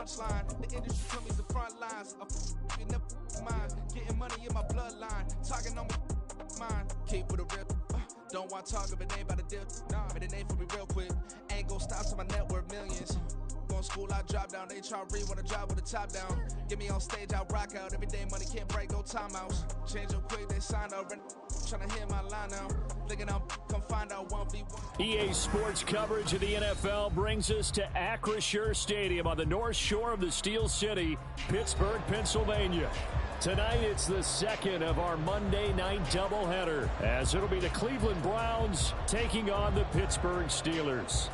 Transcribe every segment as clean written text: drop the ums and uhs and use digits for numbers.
punchline. The industry told me the front lines. I never mind. Getting money in my bloodline. Talking on my mind. Keep with a rip. Don't want to talk if it ain't about a dip. Nah, but it ain't for me real quick. Ain't gon' stop till my net worth millions. Going school, I drop down. They try to read when I drive with the top down. Get me on stage, I rock out. Every day money can't break, no timeouts. Change up quick, they signed up. Trying to hit my line now. Thinking I'm come find out 1v1. EA Sports coverage of the NFL brings us to Acrisure Stadium on the north shore of the Steel City, Pittsburgh, Pennsylvania. Tonight, it's the second of our Monday night doubleheader, as it'll be the Cleveland Browns taking on the Pittsburgh Steelers.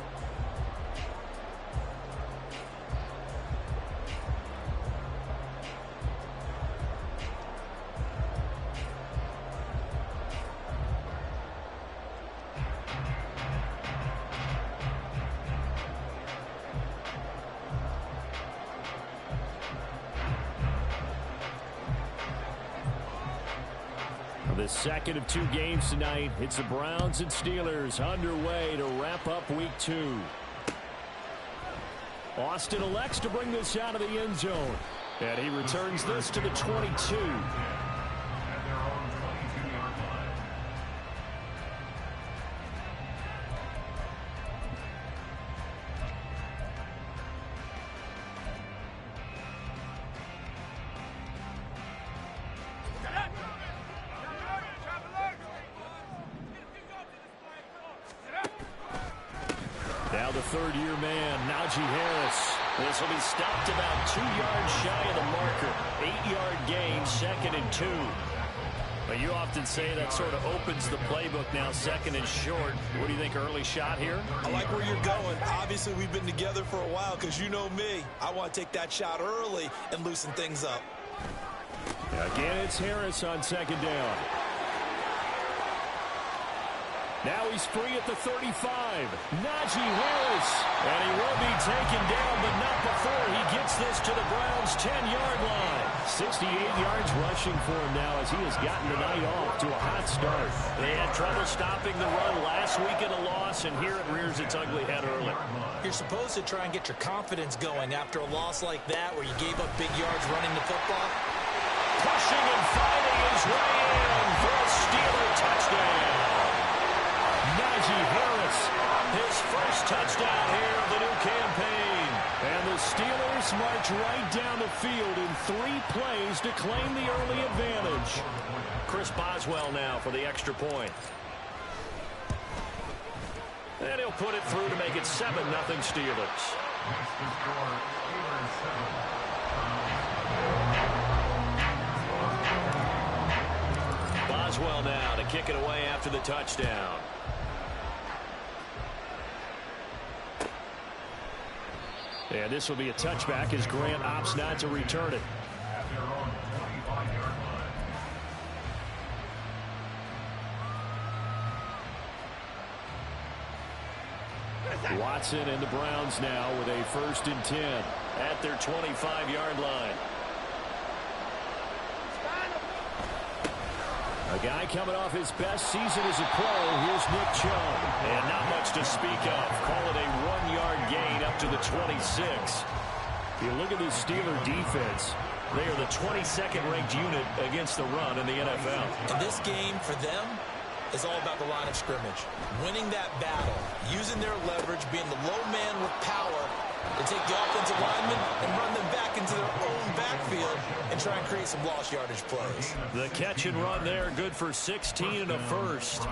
The second of two games tonight. It's the Browns and Steelers underway to wrap up week 2. Austin elects to bring this out of the end zone. And he returns this to the 22. Now the third-year man, Najee Harris. This will be stopped about 2 yards shy of the marker. 8-yard gain, 2nd and 2. But you often say that sort of opens the playbook now, 2nd and short. What do you think, early shot here? I like where you're going. Obviously, we've been together for a while because you know me. I want to take that shot early and loosen things up. Again, it's Harris on 2nd down. Now he's free at the 35. Najee Harris. And he will be taken down, but not before he gets this to the Browns' 10-yard line. 68 yards rushing for him now as he has gotten the night off to a hot start. They had trouble stopping the run last week in a loss, and here it rears its ugly head early. You're supposed to try and get your confidence going after a loss like that where you gave up big yards running the football. Pushing and fighting his way in for a Steeler touchdown. Najee Harris, his first touchdown here of the new campaign. And the Steelers march right down the field in 3 plays to claim the early advantage. Chris Boswell now for the extra point. And he'll put it through to make it 7-0 Steelers. Boswell now to kick it away after the touchdown. And this will be a touchback as Grant opts not to return it. Watson and the Browns now with a 1st and 10 at their 25-yard line. A guy coming off his best season as a pro. Here's Nick Chubb. And not much to speak of. Call it a 1-yard gain up to the 26. You look at this Steeler defense. They are the 22nd ranked unit against the run in the NFL. And this game for them is all about the line of scrimmage. Winning that battle, using their leverage, being the low man with power to take the offensive linemen and run them back into their own backfield and try and create some lost yardage plays. The catch and run there, good for 16 and a first.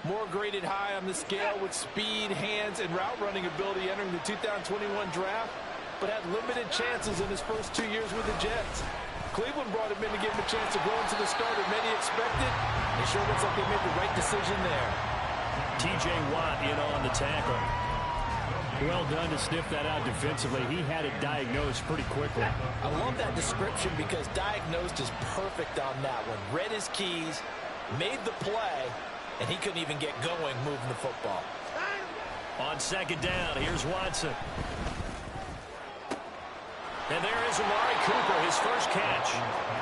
More graded high on the scale with speed, hands, and route running ability entering the 2021 draft, but had limited chances in his first 2 years with the Jets. Cleveland brought him in to give him a chance to grow into the starter many expected. It sure looks like they made the right decision there. T.J. Watt in on the tackle. Well done to sniff that out defensively. He had it diagnosed pretty quickly. I love that description because diagnosed is perfect on that one. Read his keys, made the play, and he couldn't even get going moving the football. On 2nd down, here's Watson. And there is Amari Cooper, his first catch.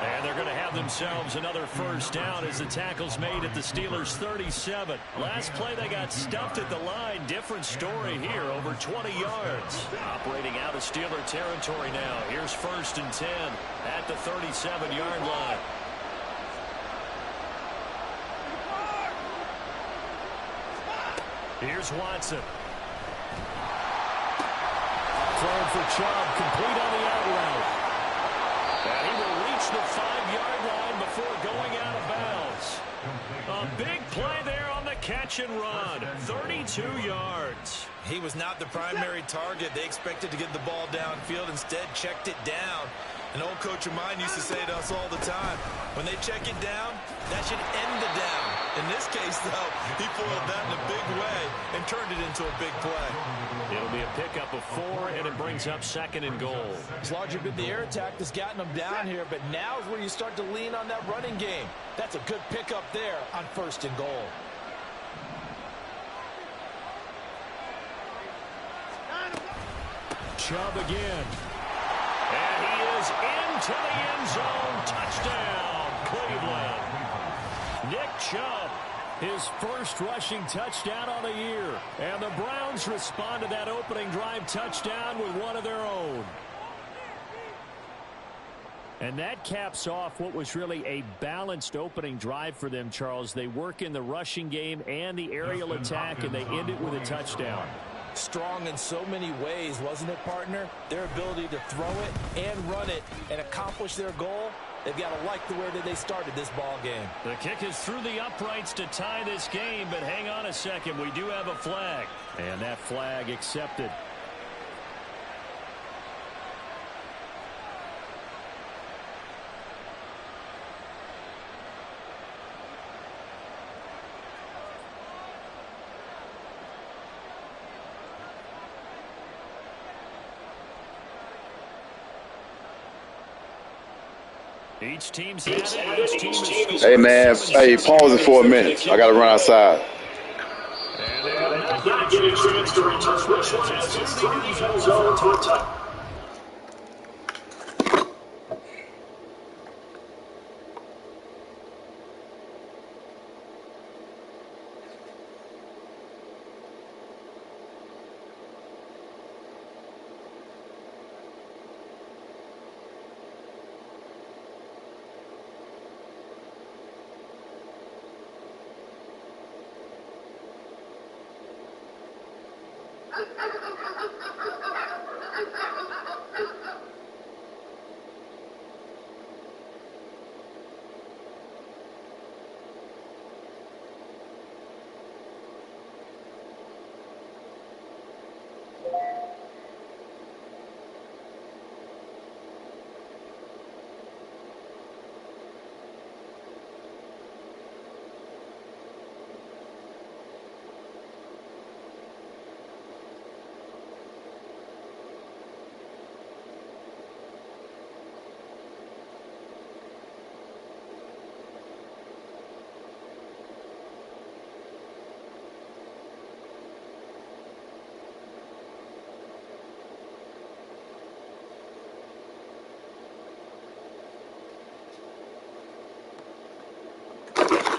And they're going to have themselves another 1st down as the tackle's made at the Steelers' 37. Last play, they got stuffed at the line. Different story here, over 20 yards. Operating out out of Steeler territory now. Here's 1st and 10 at the 37-yard line. Here's Watson. Thrown for Chubb, complete on the out route. And he will reach the 5-yard line before going out of bounds. A big play there on the catch and run. 32 yards. He was not the primary target. They expected to get the ball downfield. Instead, checked it down. An old coach of mine used to say to us all the time, when they check it down, that should end the down. In this case, though, he foiled that in a big way and turned it into a big play. It'll be a pickup of 4, and it brings up 2nd and goal. It's largely been the air attack that's gotten them down here, but now is where you start to lean on that running game. That's a good pickup there on 1st and goal. Chubb again. And he is into the end zone. Touchdown, Cleveland. Nick Chubb, his first rushing touchdown on the year. And the Browns respond to that opening drive touchdown with one of their own. And that caps off what was really a balanced opening drive for them, Charles. They work in the rushing game and the aerial attack, and they end it with a touchdown. Strong in so many ways, wasn't it, partner? Their ability to throw it and run it and accomplish their goal, they've got to like the way that they started this ball game. The kick is through the uprights to tie this game, but hang on a second. We do have a flag. And that flag accepted. Each team's had it. Each team is Hey, man. Hey, pause it for a minute. I got to run outside. And they will not get a chance to return the zone for a touchdown.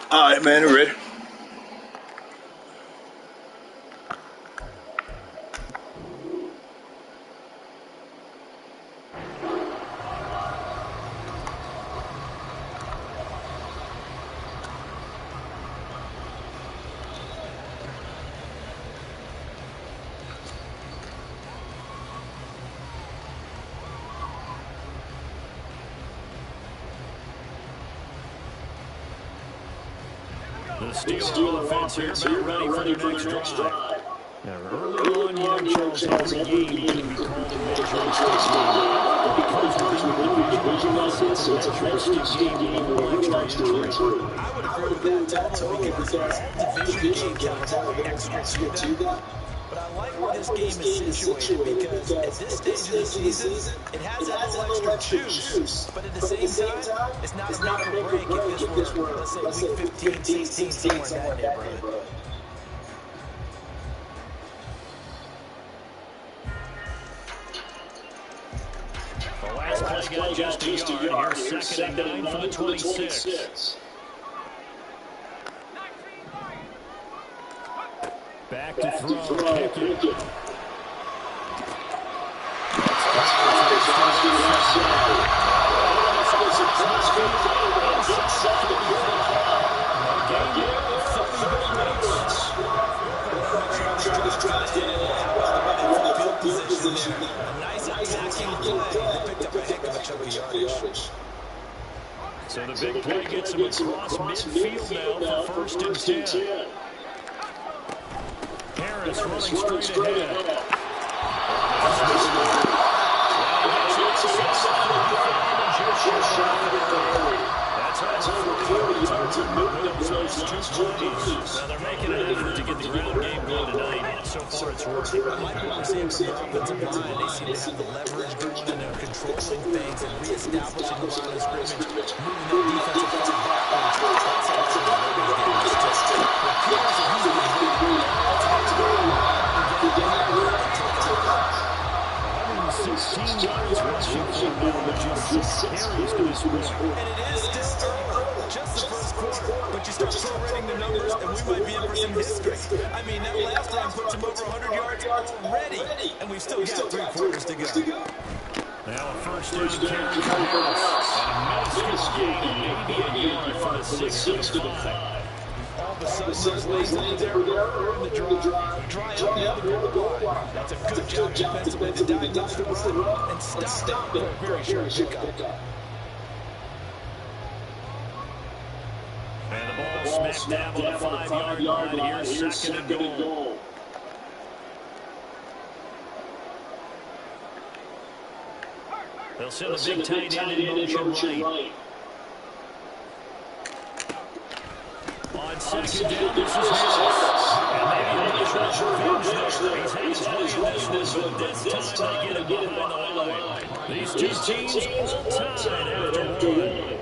All right, man. Ready? The Steelers offense here about ready for their next drive. Now, early on, Charles, every game can be called a measuring stick. It's a measuring game I would agree with that totally because division games have an extra to that. But I like where this game is situated because at this stage of the season, it has that little extra juice. But at the same time, it's not a make or break if this were, let's say, week 15, 16, somewhere in that neighborhood. The last play got just a yard. Here's 2nd and 9 for the 26. Back to throw. Pickett. there. A nice attacking play. They picked up a heck of a chunk of yardage. So the big play gets him across midfield now for 1st and 10. Harris running straight ahead. That's Now they're making an effort to get the ground game going tonight. So far it's working. I like what we're seeing from their offensive line. They seem to have the leverage going and they're controlling things and reestablishing the line of scrimmage, moving that defensive front backwards. That's how the Ravens game is tested. It appears that he's going to be able to get out there and take a look. 116 yards rushing for just 6 carries to this point. And it is still early, just the first quarter. But you start prorating the numbers, and we might be in for some history. I mean, that last time puts him over 100 yards already, and we've still got 3 quarters to go. Now a 1st down carry for Harris. And a minuscule gain, maybe a yard for the 6 to the 5. All of a sudden, there's lanes there early in the drive. Dry up the other goal line. That's a good job defensively to diagnose the run and stop it for a very short pickup. And the ball smacked down on the 5-yard line. Here's 2nd and goal. They'll send the big tight end in motion right. On 2nd down, this is Harris. And maybe a short revenge there. He's had his way in this one, but this time they get him behind the line. These two teams all tied after one.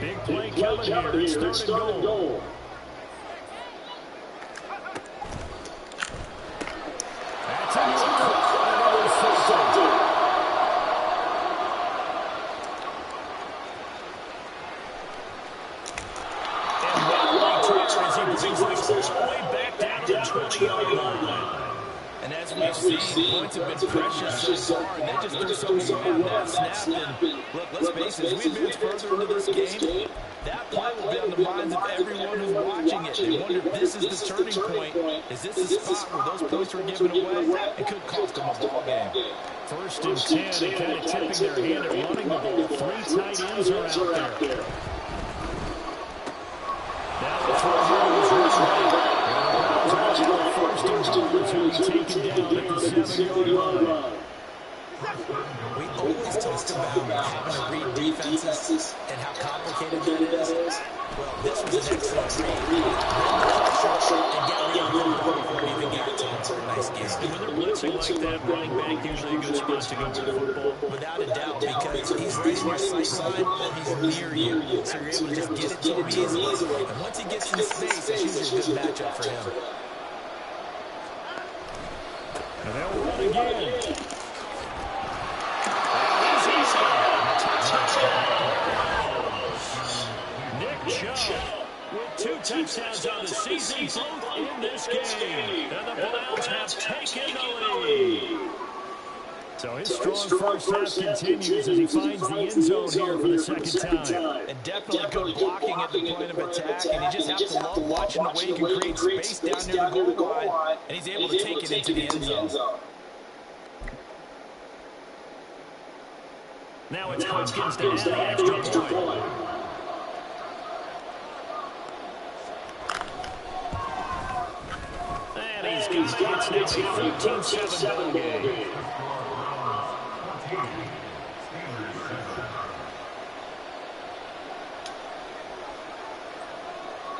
Big play coming here. It's 3rd and goal. That's a And he brings this all the way back down to the 20-yard line. And as we've seen, points have been precious so far, and they just threw something around that snap. And look, let's face it, as we advance further into this game, that play will be on the minds of everyone who's watching it. They wonder if this is the turning point. Is this the spot where those points were given away? It could cost them a ball game. 1st and 10, and kind of tipping their hand at running the ball. 3 tight ends are out there. Now the throw goes right. First and goal to be taken down at the 7-yard line. We always talk about having to read defenses and how complicated that is. Well, this was an excellent read. And get rid of the ball before we even got to it. Nice game. When they're blitzing like that, running back usually a good spot to go to the football. Without a doubt, because he's right in your sight line and he's near you. So you're able to just get it to him easily. And once he gets in space, it's usually a good matchup for him. And they'll run again. Nick Chubb with 2 touchdowns on the season, both in this game. And the Browns have taken the lead. So his strong first half continues as he finds the end zone here for the 2nd time. And definitely good blocking at the point of attack. And you just have to love watching the way he can create space down near the goal line. And he's able to take it into the end zone. Now it's Hopkins to add the extra point. And he's got it. It's now a 13-7 ball game.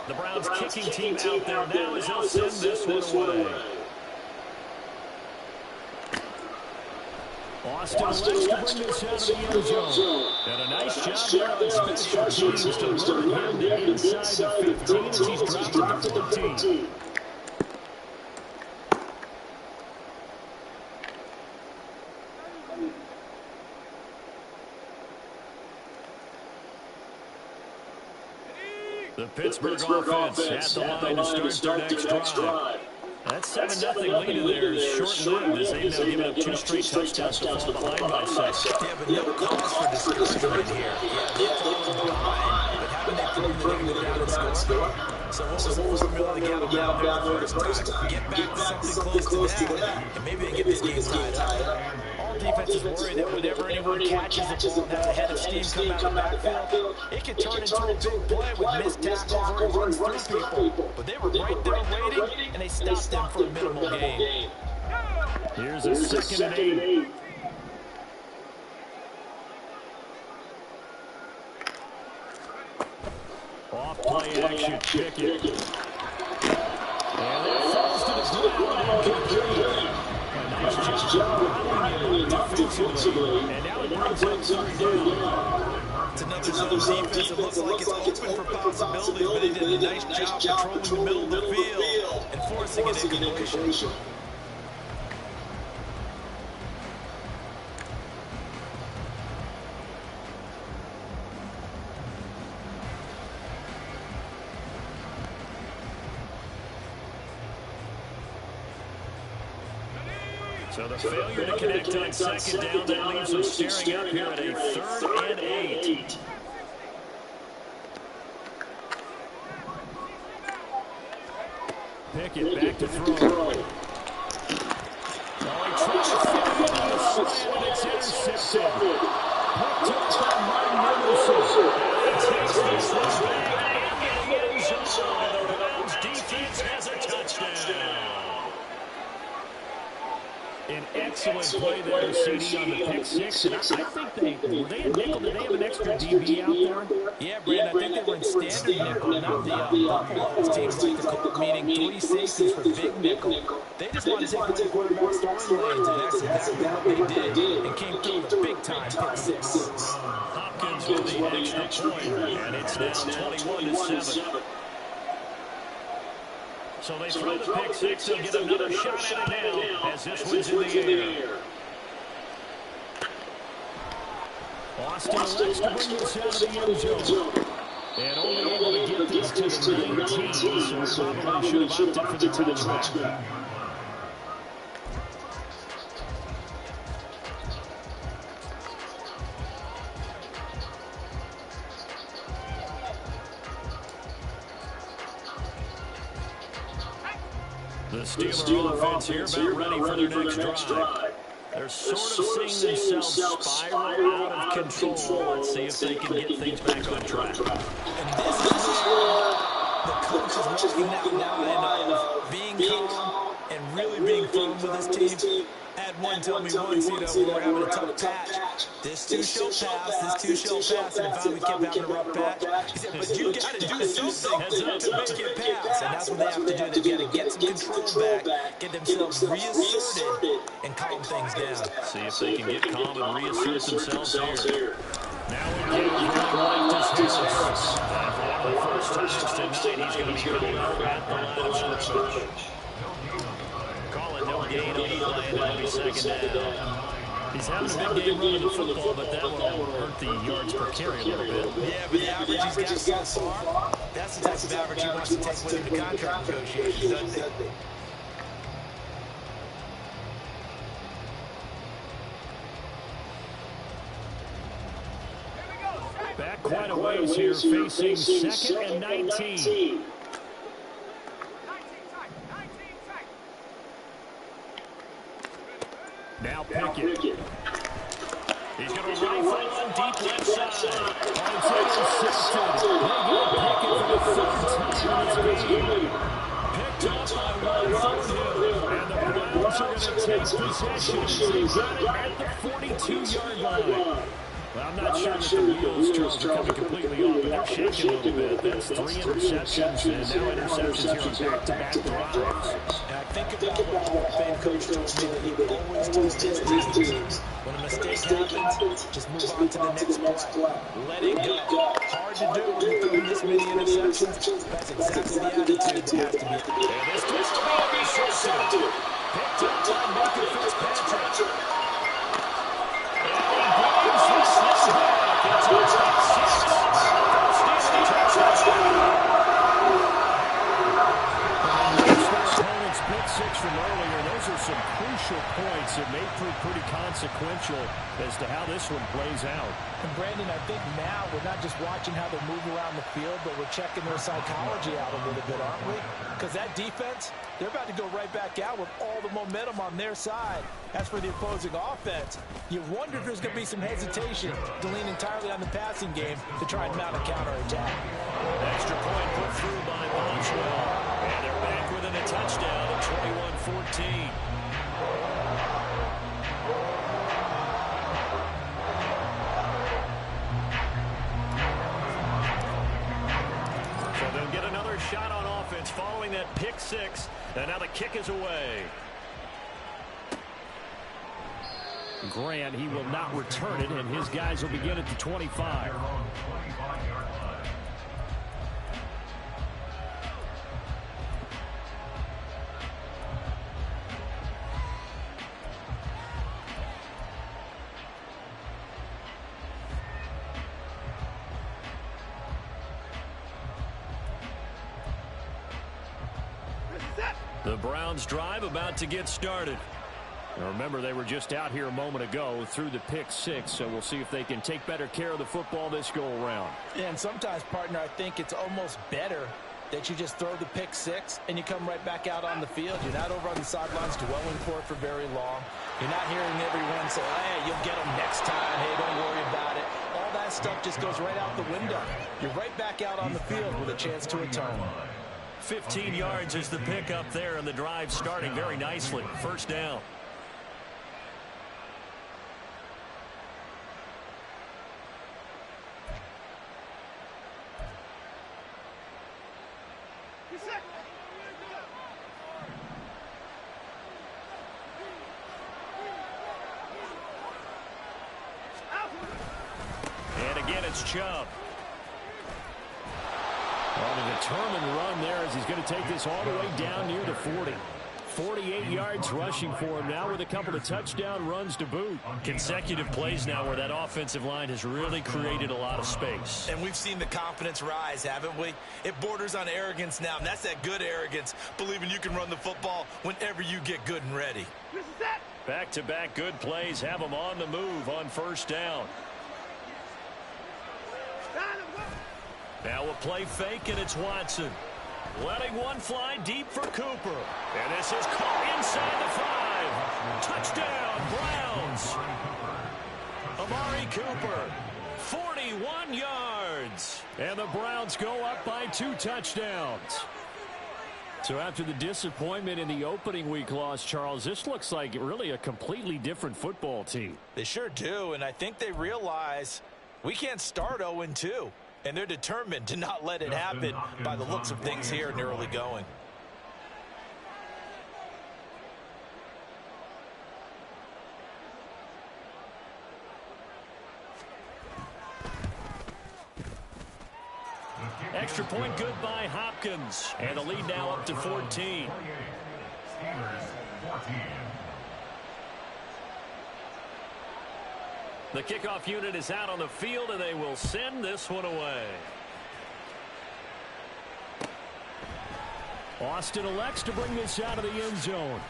The Browns kicking team out there now as they'll send this one away. Austin looks to bring this out of the end zone. And a nice job there on special teams to lure him to inside the 15 as he's dropped at the 14. The The Pittsburgh offense at the line to start their next drive. That 7-0 lead in there is short-lived as they've now given up 2 straight touchdowns to fall behind by 6. Yeah, but no cause for discouragement here. Yeah, they've fallen behind, but haven't they proven that they can go down and score? So what was the formula to get them down there the first time? Get back to something close to that, and maybe they get this game tied up. All defenses worry that whenever anyone catches the ball that's ahead of steam coming out of the backfield, it can turn into a big play with missed tackles or runs through people. But they were right there waiting, and they stopped them for a minimal gain. Here's a second and 8. Off play action, Pickett. And that falls to the ground incomplete. Nice job defensively. And now it brings up 3rd down. It's another zone defense. It looks like it's open for possibilities, but they did a nice job controlling the middle of the field and forcing an incompletion. So the failure to connect on 2nd down, that leaves them staring up here at a 3rd and 8. Pickett back to throw. Oh, he tried to fit it into the slant, and it's intercepted. Picked up by Martin Emerson. He takes this one back in the end zone, and the Browns defense has a touchdown. An excellent play there, CD, on the pick 6. And I think were they a nickel? Did they have an extra DB out there? Yeah, Brandon, I think they were in standard nickel, not the Buffalo teams like the Colts, meaning 3 safeties for big nickel. They just wanted to take away the quarterback's throwing lanes, and that's exactly what they did, and came through with a big-time pick 6. Hopkins with the extra point, and it's now 21-7. So they throw the pick 6 and get another shot at it now as this one's in the air. Austin elects to bring this out of the end zone. And only able to get this to the 19, so probably should have opted for the touchback. The Steeler offense here about ready for their next drive. They're sort of seeing themselves spiral out of control. Let's see if they can get things back on track. And this is where the coach is walking that line of being calm and really being firm with his team. Had one tell me once, we were having a tough patch. This too shall pass, and finally kept having a rough patch. He said, but you got to do something to make it pass. And that's what they have to do. They've got to get some control back, get themselves reasserted, and calm things down. See if they can get calm and reassert themselves here. Now we get right his Harris. And for one of the first times tonight, he's going to be coming out at the line of scrimmage. No gain on the line, it'll be 2nd down. He's having a big game running the football, but that will hurt the yards per carry a little bit. Yeah, but the average he's got so far, that's the type of average he wants to take with him to contract negotiations, doesn't it? Back quite a ways here, facing 2nd and 19. Now Pickett. He's going to rifle on deep left side. And it's intercepted. They get Pickett for the 3rd time in this game. Picked up by Will Thornhill. And the Browns are going to take possession. They got it at the 42-yard line. Well, I'm not sure that the wheels, Charles, are coming completely off, but they're shaking a little bit. That's 3 interceptions, and now interceptions here on back-to-back drives. And I think about what Fan Coach told me that he would always do his teams. When a mistake happens, just move on to the next play. Let it go. Hard to do when you're throwing this many interceptions. That's exactly the attitude that has to be. And this twist to be intercepted. Picked up by Michael Fitzpatrick. Touchdown. those are some crucial points that may prove pretty consequential as to how this one plays out. And Brandon, I think now we're not just watching how they move around the field, but we're checking their psychology out a little bit, aren't we? Because that defense, they're about to go right back out with all the momentum on their side. As for the opposing offense, you wonder if there's going to be some hesitation to lean entirely on the passing game to try and mount a counterattack. Extra point put through by Boswell. And they're back within a touchdown at 21-14. So they'll get another shot on offense following that pick six. And now the kick is away. Grant, he will not return it, and his guys will begin at the 25. The Browns drive about to get started. Now remember, they were just out here a moment ago through the pick six, so we'll see if they can take better care of the football this go-around. Yeah, and sometimes, partner, I think it's almost better that you just throw the pick six and you come right back out on the field. You're not over on the sidelines dwelling for it for very long. You're not hearing everyone say, hey, you'll get them next time. Hey, don't worry about it. All that stuff just goes right out the window. You're right back out on the field with a chance to atone. 15 yards is the pickup there, and the drive starting very nicely. First down. And again, it's Chubb. On a determined run there as he's going to take this all the way down near the 40. 48 yards rushing for him now with a couple of touchdown runs to boot. Consecutive plays now where that offensive line has really created a lot of space. And we've seen the confidence rise, haven't we? It borders on arrogance now, and that's that good arrogance, believing you can run the football whenever you get good and ready. Back-to-back good plays have them on the move on first down. Now a play fake, and it's Watson. Letting one fly deep for Cooper. And this is caught inside the 5. Touchdown, Browns. Amari Cooper, 41 yards. And the Browns go up by 2 touchdowns. So after the disappointment in the opening week loss, Charles, this looks like really a completely different football team. They sure do, and I think they realize we can't start 0-2. And they're determined to not let it happen by the looks of things here in the early going. Extra point good by Hopkins. And the lead now up to 14. The kickoff unit is out on the field, and they will send this one away. Austin elects to bring this out of the end zone.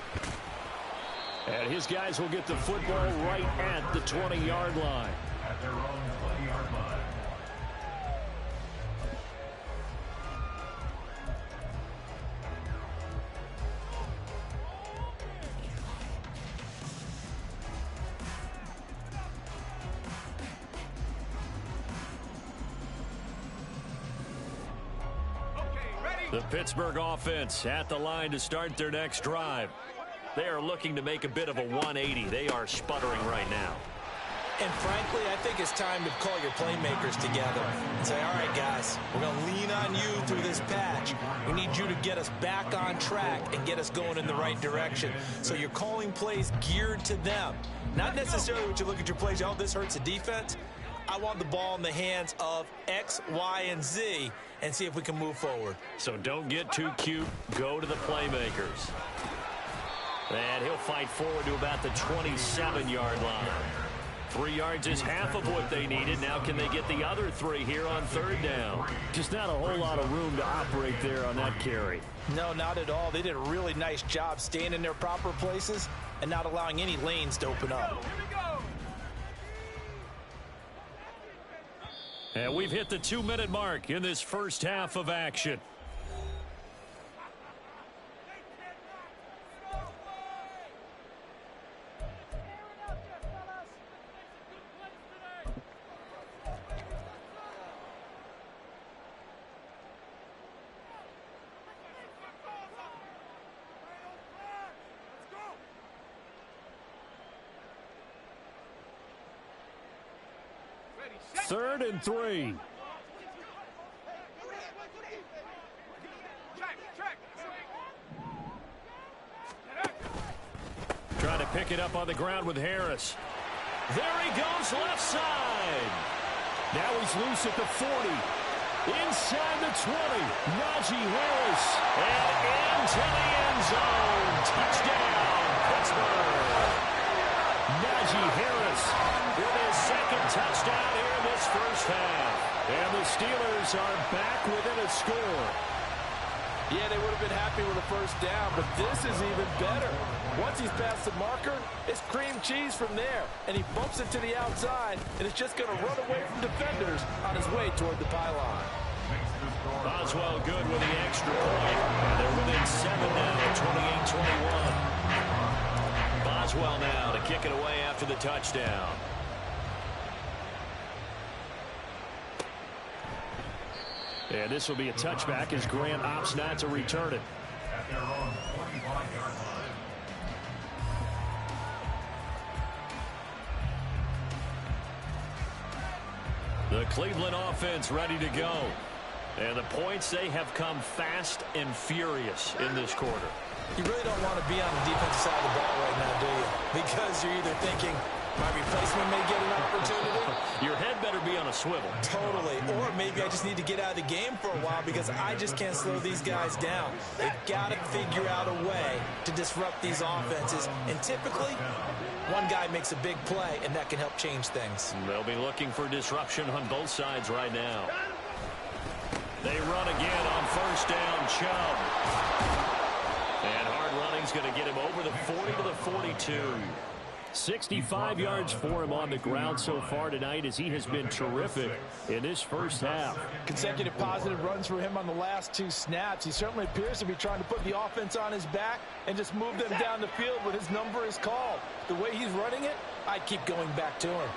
And his guys will get the football right at the 20-yard line. At their own 20-yard line. The Pittsburgh offense at the line to start their next drive. They are looking to make a bit of a 180. They are sputtering right now. And frankly, I think it's time to call your playmakers together and say, all right, guys, we're going to lean on you through this patch. We need you to get us back on track and get us going in the right direction. So you're calling plays geared to them. Not necessarily what you look at your plays, oh, this hurts the defense. I want the ball in the hands of X, Y, and Z and see if we can move forward. So don't get too cute. Go to the playmakers. And he'll fight forward to about the 27-yard line. 3 yards is half of what they needed. Now can they get the other 3 here on 3rd down? Just not a whole lot of room to operate there on that carry. No, not at all. They did a really nice job staying in their proper places and not allowing any lanes to open up. And we've hit the 2-minute mark in this first half of action. Third and 3. Trying to pick it up on the ground with Harris. There he goes, left side. Now he's loose at the 40. Inside the 20. Najee Harris. And into the end zone. Touchdown, Pittsburgh. Najee Harris with his 2nd touchdown here in this first half. And the Steelers are back within a score. Yeah, they would have been happy with a first down, but this is even better. Once he's past the marker, it's cream cheese from there. And he bumps it to the outside, and it's just going to run away from defenders on his way toward the pylon. Boswell good with the extra point. And they're within 7 now, 28-21. Boswell now to kick it away after the touchdown. And this will be a touchback as Grant opts not to return it. At their own 25-yard line. The Cleveland offense ready to go. And the points, they have come fast and furious in this quarter. You really don't want to be on the defensive side of the ball right now, do you? Because you're either thinking, my replacement may get an opportunity. Your head better be on a swivel. Totally. Or maybe I just need to get out of the game for a while because I just can't slow these guys down. They've got to figure out a way to disrupt these offenses. And typically, one guy makes a big play, and that can help change things. They'll be looking for disruption on both sides right now. They run again on first down, Chubb. And hard running's going to get him over the 40 to the 42. 65 yards for him on the ground so far tonight as he has been terrific in this first half. Consecutive positive runs for him on the last 2 snaps. He certainly appears to be trying to put the offense on his back and just move them down the field when his number is called. The way he's running it, I keep going back to him.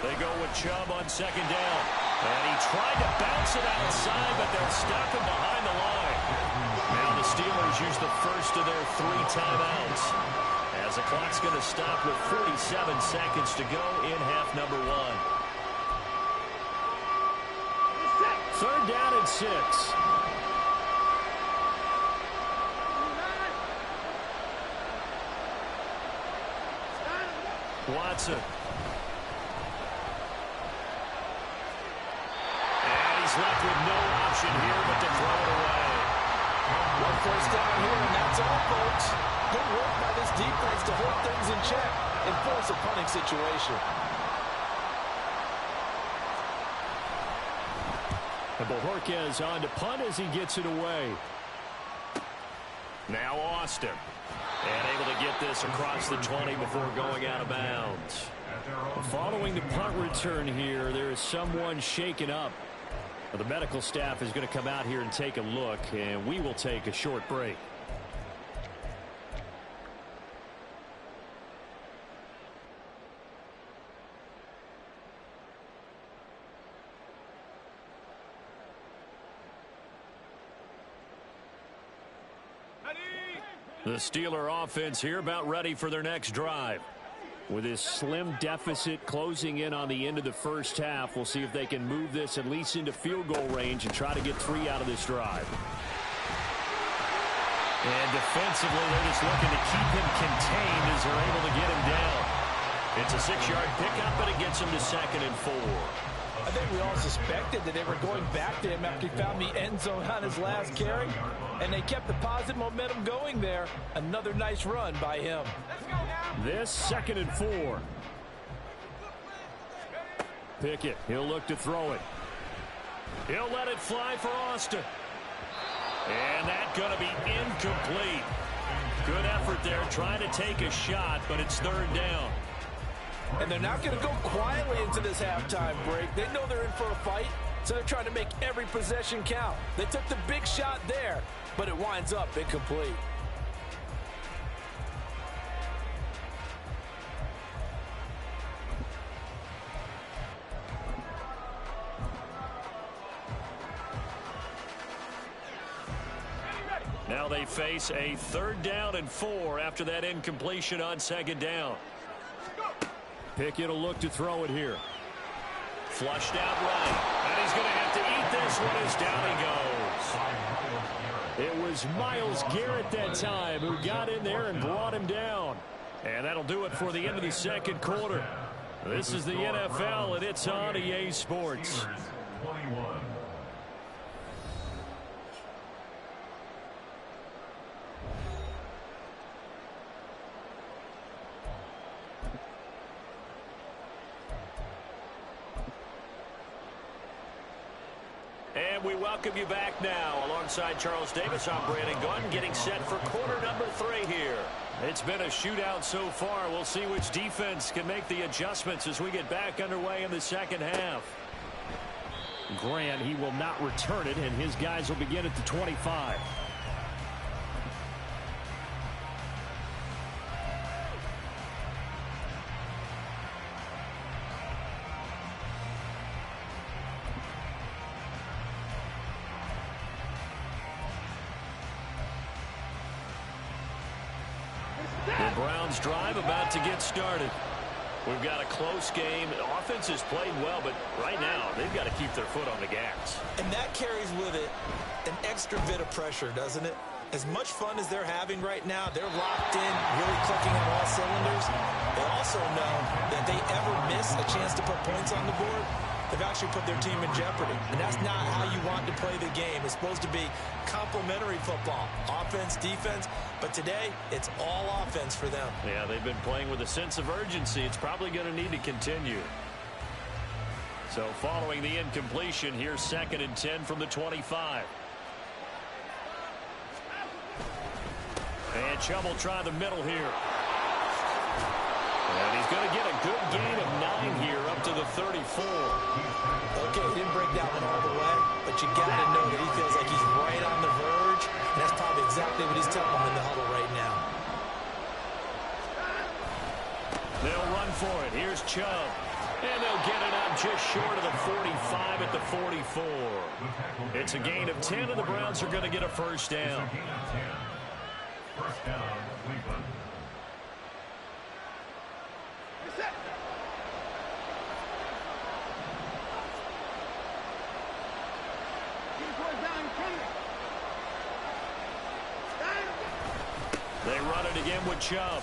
They go with Chubb on second down. And he tried to bounce it outside, but they'll stop him behind the line. Now the Steelers use the first of their 3 timeouts. As the clock's going to stop with 47 seconds to go in half number 1. 3rd down and 6. Watson. And he's left with no option here but to throw it away. One first down here, and that's all, folks. Good work by this defense to hold things in check and force a punting situation. And Bojorquez on to punt as he gets it away. Now Austin. And able to get this across the 20 before going out of bounds. Following the punt return here, there is someone shaken up. The medical staff is going to come out here and take a look, and we will take a short break. The Steeler offense here about ready for their next drive. With this slim deficit closing in on the end of the first half, we'll see if they can move this at least into field goal range and try to get 3 out of this drive. And defensively, they're just looking to keep him contained as they're able to get him down. It's a 6-yard pickup, but it gets him to 2nd and 4. I think we all suspected that they were going back to him after he found the end zone on his last carry, and they kept the positive momentum going there. Another nice run by him. This 2nd and 4. Pickett, he'll look to throw it. He'll let it fly for Austin. And that's going to be incomplete. Good effort there trying to take a shot, but it's 3rd down. And they're not going to go quietly into this halftime break. They know they're in for a fight, so they're trying to make every possession count. They took the big shot there, but it winds up incomplete. Now they face a 3rd down and 4 after that incompletion on 2nd down. Pickett will look to throw it here. Flushed out right. And he's going to have to eat this one as down he goes. It was Myles Garrett that time who got in there and brought him down. And that'll do it for the end of the 2nd quarter. This is the NFL, and it's on EA Sports. 21. And we welcome you back now. Alongside Charles Davis, I'm Brandon Gunn, getting set for quarter number 3 here. It's been a shootout so far. We'll see which defense can make the adjustments as we get back underway in the 2nd half. Grant, he will not return it, and his guys will begin at the 25. The Browns drive about to get started. We've got a close game. The offense has played well, but right now they've got to keep their foot on the gas. And that carries with it an extra bit of pressure, doesn't it? As much fun as they're having right now, they're locked in, really clicking on all cylinders. They also know that if they ever miss a chance to put points on the board, they've actually put their team in jeopardy. And that's not how you want to play the game. It's supposed to be complementary football, offense, defense. But today, it's all offense for them. Yeah, they've been playing with a sense of urgency. It's probably going to need to continue. So following the incompletion, here's 2nd and 10 from the 25. And Chubb will try the middle here. And he's going to get a good gain of 9 here up to the 34. Okay, he didn't break that one all the way, but you got to know that he feels like he's right on the verge, and that's probably exactly what he's telling him in the huddle right now. They'll run for it. Here's Chubb. And they'll get it out just short of the 45 at the 44. It's a gain of 10, and the Browns are going to get a 1st down. First down, Cleveland. They run it again with Chubb.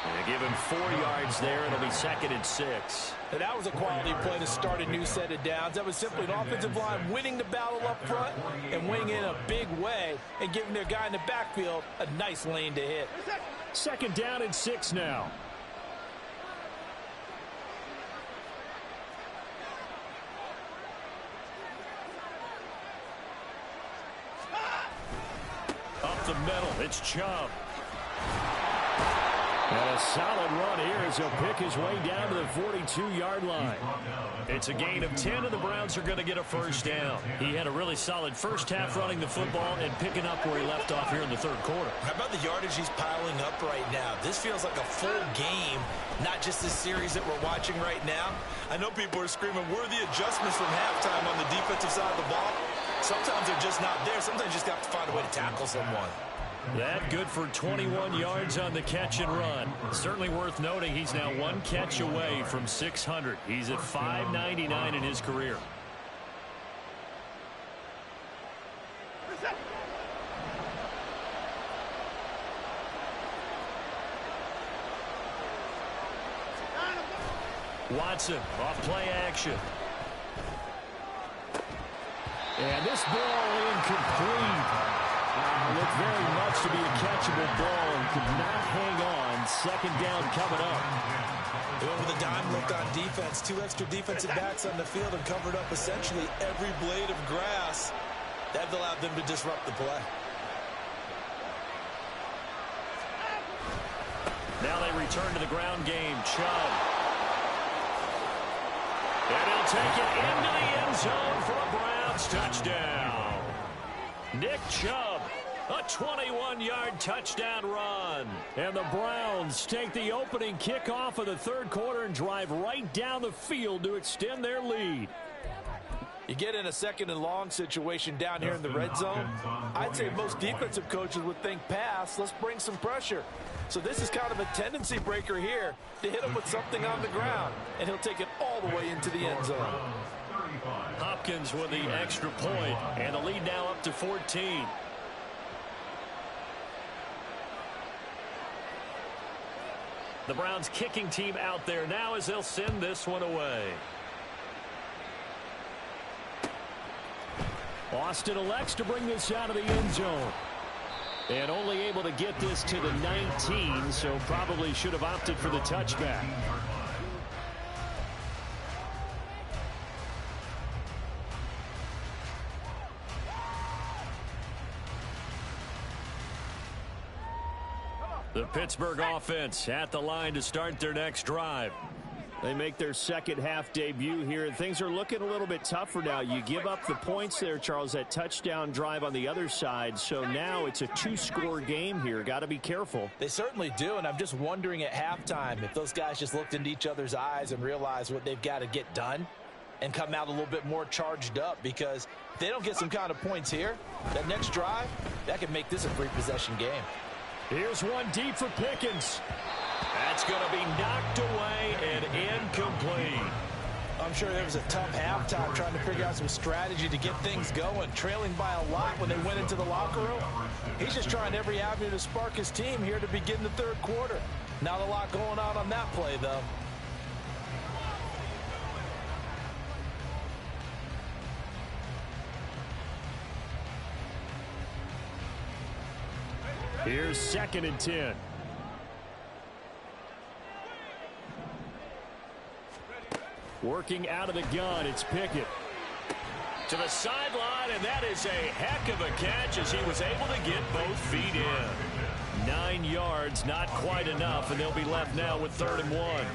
And they give him 4 yards there. It'll be 2nd and 6. And that was a quality play to start a new set of downs. That was simply an offensive line winning the battle up front and winning in a big way and giving their guy in the backfield a nice lane to hit. 2nd down and 6 now. Up the middle, it's Chubb. And a solid run here as he'll pick his way down to the 42-yard line. It's a gain of 10, and the Browns are going to get a 1st down. He had a really solid first half running the football and picking up where he left off here in the 3rd quarter. How about the yardage he's piling up right now? This feels like a full game, not just this series that we're watching right now. I know people are screaming, where are the adjustments from halftime on the defensive side of the ball? Sometimes they're just not there. Sometimes you just have to find a way to tackle someone. That good for 21 yards on the catch and run. Certainly worth noting he's now 1 catch away from 600. He's at 599 in his career. Watson off play action. And this ball incomplete. Looked very much to be a catchable ball and could not hang on. Second down coming up. With a dime look on defense, 2 extra defensive backs on the field and covered up essentially every blade of grass. That allowed them to disrupt the play. Now they return to the ground game. Chubb. And he'll take it into the end zone for a Browns touchdown. Nick Chubb, a 21-yard touchdown run. And the Browns take the opening kickoff of the third quarter and drive right down the field to extend their lead. You get in a second and long situation down here in the red zone. I'd say most defensive coaches would think pass, let's bring some pressure. So this is kind of a tendency breaker here to hit him with something on the ground, and he'll take it all the way into the end zone. Hopkins with the extra point, and the lead now up to 14. The Browns kicking team out there now as they'll send this one away. Austin elects to bring this out of the end zone. And only able to get this to the 19, so probably should have opted for the touchback. The Pittsburgh offense at the line to start their next drive. They make their second half debut here, and things are looking a little bit tougher now. You give up the points there, Charles, that touchdown drive on the other side. So now it's a 2-score game here. Got to be careful. They certainly do, and I'm just wondering at halftime if those guys just looked into each other's eyes and realized what they've got to get done and come out a little bit more charged up, because if they don't get some kind of points here, that next drive, that could make this a 3-possession game. Here's one deep for Pickens. That's going to be knocked away and incomplete. I'm sure there was a tough halftime trying to figure out some strategy to get things going. Trailing by a lot when they went into the locker room. He's just trying every avenue to spark his team here to begin the third quarter. Not a lot going on that play, though. Here's 2nd and 10. Working out of the gun, it's Pickett. To the sideline, and that is a heck of a catch as he was able to get both feet in. 9 yards, not quite enough, and they'll be left now with 3rd and 1.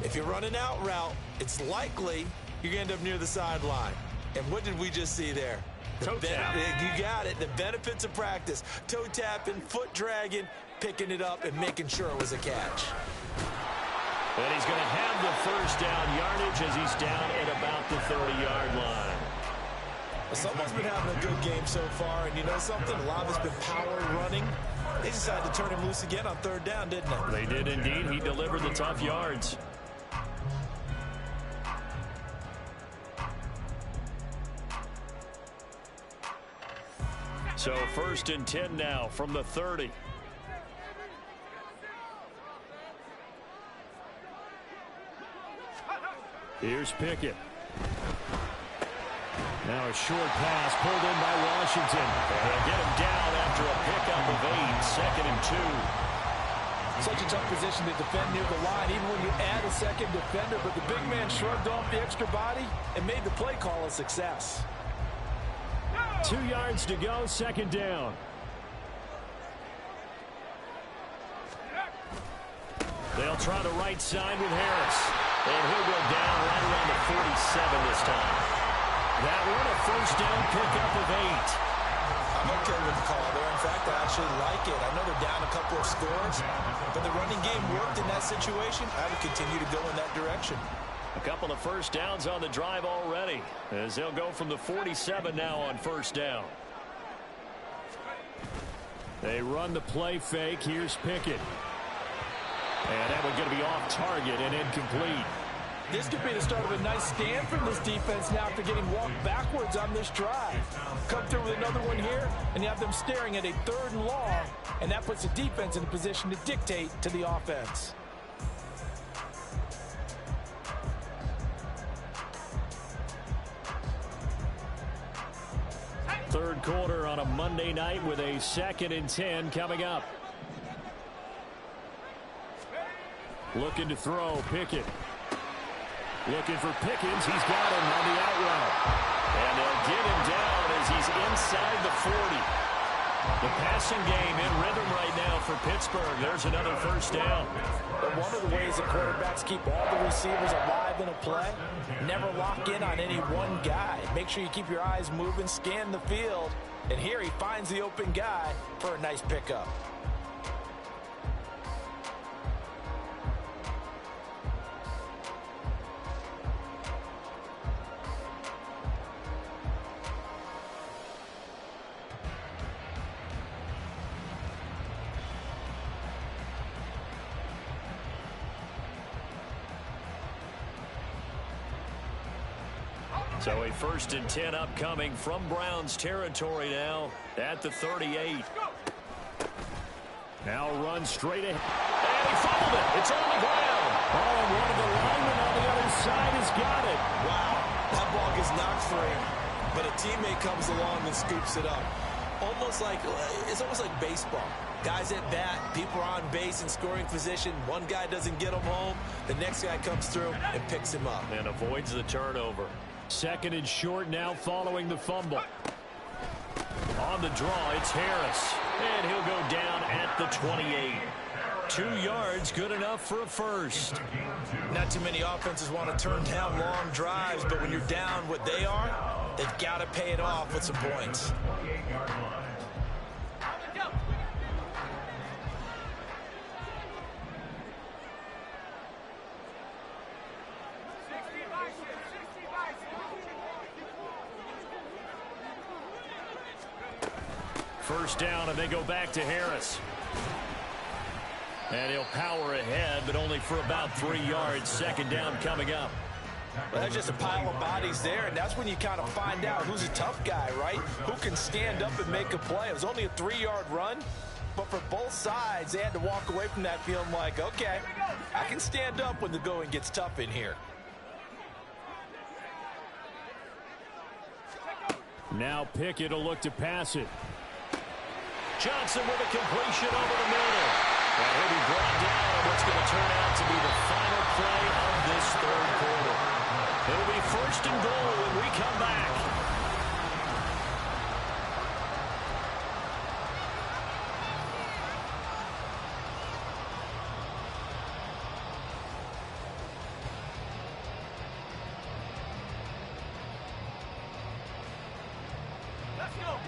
If you're running out route, it's likely you're going to end up near the sideline. And what did we just see there? Toe tap. You got it. The benefits of practice. Toe tapping, foot dragging, picking it up, and making sure it was a catch. And he's going to have the first down yardage as he's down at about the 30-yard line. Someone's been having a good game so far, and you know something? A lot of it's been power running. They decided to turn him loose again on 3rd down, didn't they? They did indeed. He delivered the tough yards. So 1st and 10 now from the 30. Here's Pickett. Now a short pass pulled in by Washington. They'll get him down after a pickup of 8. 2nd and 2. Such a tough position to defend near the line, even when you add a second defender. But the big man shrugged off the extra body and made the play call a success. 2 yards to go, 2nd down. They'll try the right side with Harris. And he'll go down right around the 47 this time. That one a 1st down pickup of 8. I'm okay with the call there. In fact, I actually like it. I know they're down a couple of scores, but the running game worked in that situation. I would continue to go in that direction. A couple of 1st downs on the drive already, as they'll go from the 47 now on 1st down. They run the play fake. Here's Pickett. And that one's going to be off target and incomplete. This could be the start of a nice stand from this defense now after getting walked backwards on this drive. Come through with another one here, and you have them staring at a 3rd and long, and that puts the defense in a position to dictate to the offense. third quarter on a Monday night with a 2nd and 10 coming up. Looking to throw, Pickett. Looking for Pickens. He's got him on the out route. And they'll get him down as he's inside the 40. The passing game in rhythm right now for Pittsburgh. There's another first down. But one of the ways that quarterbacks keep all the receivers alive in a play, never lock in on any one guy. Make sure you keep your eyes moving, scan the field. And here he finds the open guy for a nice pickup. So a 1st and 10 upcoming from Browns territory now at the 38. Now run straight ahead. And he fumbled it. It's on the ground. Oh, and one of the linemen on the other side has got it. Wow, that ball gets knocked free, but a teammate comes along and scoops it up. It's almost like baseball. Guys at bat, people are on base in scoring position. One guy doesn't get him home. The next guy comes through and picks him up. And avoids the turnover. 2nd and short now following the fumble. On the draw, it's Harris. And he'll go down at the 28. 2 yards, good enough for a first. Not too many offenses want to turn down long drives, but when you're down what they are, they've got to pay it off with some points. First down, and they go back to Harris. And he'll power ahead, but only for about 3 yards. 2nd down coming up. Well, there's just a pile of bodies there, and that's when you kind of find out who's a tough guy, right? Who can stand up and make a play. It was only a 3-yard run, but for both sides, they had to walk away from that feeling like, okay, I can stand up when the going gets tough in here. Now Pickett will look to pass it. Johnson with a completion over the middle. And he'll be brought down on what's going to turn out to be the final play of this third quarter. It'll be 1st and goal when we come back.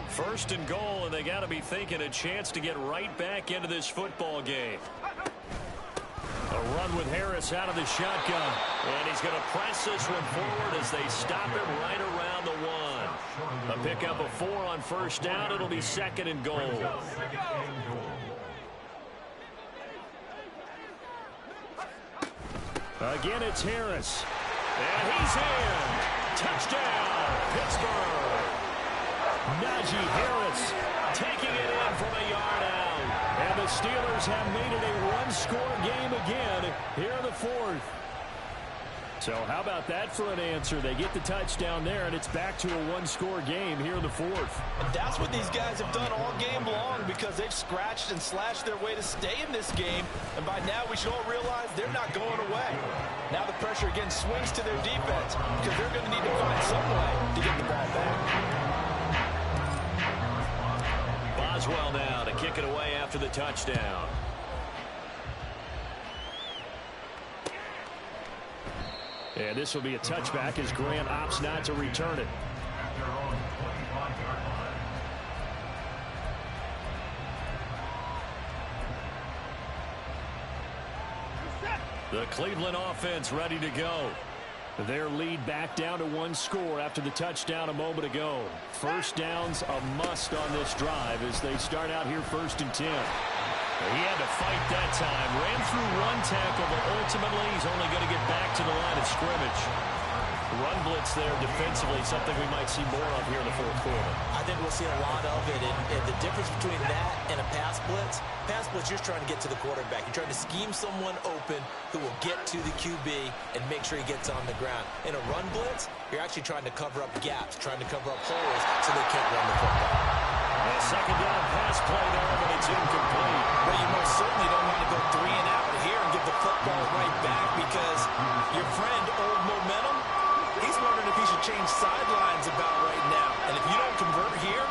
First and goal, and they got to be thinking a chance to get right back into this football game. A run with Harris out of the shotgun. And he's going to press this one forward as they stop him right around the 1. A pickup of 4 on first down. It'll be 2nd and goal. Again, it's Harris. And he's in. Touchdown, Pittsburgh. Najee Harris taking it in from a yard out. And the Steelers have made it a one-score game again here in the 4th. So how about that for an answer? They get the touchdown there, and it's back to a one-score game here in the 4th. And that's what these guys have done all game long because they've scratched and slashed their way to stay in this game. And by now, we should all realize they're not going away. Now the pressure again swings to their defense because they're going to need to find some way to get the ball back. Boswell now to kick it away after the touchdown. And this will be a touchback as Grant opts not to return it. The Cleveland offense ready to go. Their lead back down to 1 score after the touchdown a moment ago. First down's a must on this drive as they start out here 1st and 10. He had to fight that time. Ran through 1 tackle, but ultimately he's only going to get back to the line of scrimmage. Run blitz there defensively, something we might see more of here in the fourth quarter. I think we'll see a lot of it, and the difference between that and a pass blitz, you're trying to get to the quarterback. You're trying to scheme someone open who will get to the QB and make sure he gets on the ground. In a run blitz, you're actually trying to cover up gaps, trying to cover up holes so they can't run the football. A second down pass play there, but it's incomplete. Well, you most certainly don't want to go 3 and out here and give the football right back because your friend, Old Momentum, he's wondering if he should change sidelines about right now. And if you don't convert here,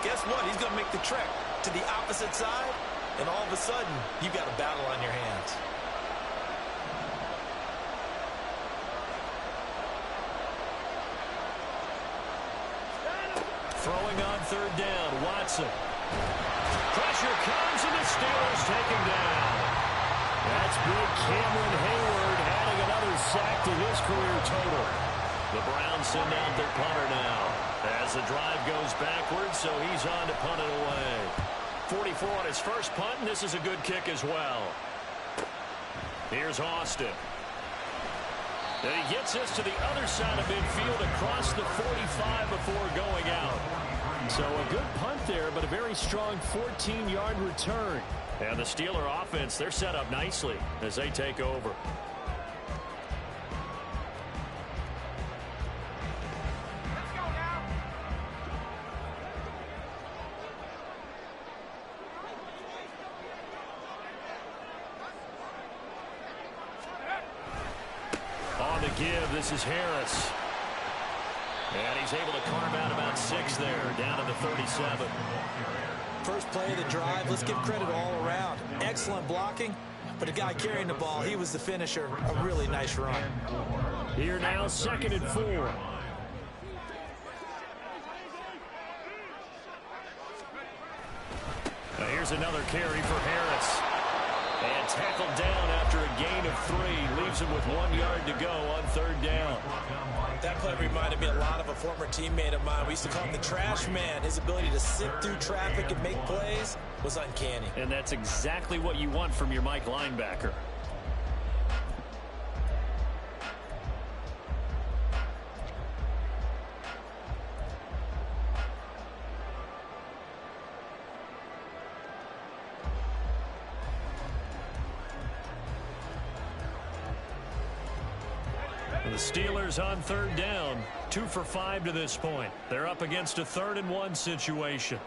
guess what? He's going to make the trek to the opposite side, and all of a sudden, you've got a battle on your hands. Throwing on third down, Watson. Pressure comes, and the Steelers take him down. That's big Cameron Hayward adding another sack to his career total. The Browns send out their punter now as the drive goes backwards, so he's on to punt it away. 44 on his first punt, and this is a good kick as well. Here's Austin. And he gets us to the other side of midfield across the 45 before going out. So a good punt there, but a very strong 14-yard return. And the Steeler offense, they're set up nicely as they take over. On the give, this is Harris. And he's able to carve out about 6 there, down to the 37. First play of the drive, let's give credit all around. Excellent blocking, but the guy carrying the ball, he was the finisher. A really nice run. Here now, 2nd and 4. Now here's another carry for Harris. And tackled down after a gain of 3. Leaves him with 1 yard to go on third down. That play reminded me a lot of a former teammate of mine. We used to call him the trash man. His ability to sift through traffic and make plays was uncanny. And that's exactly what you want from your Mike linebacker. The Steelers on third down, 2 for 5 to this point. They're up against a 3rd and 1 situation.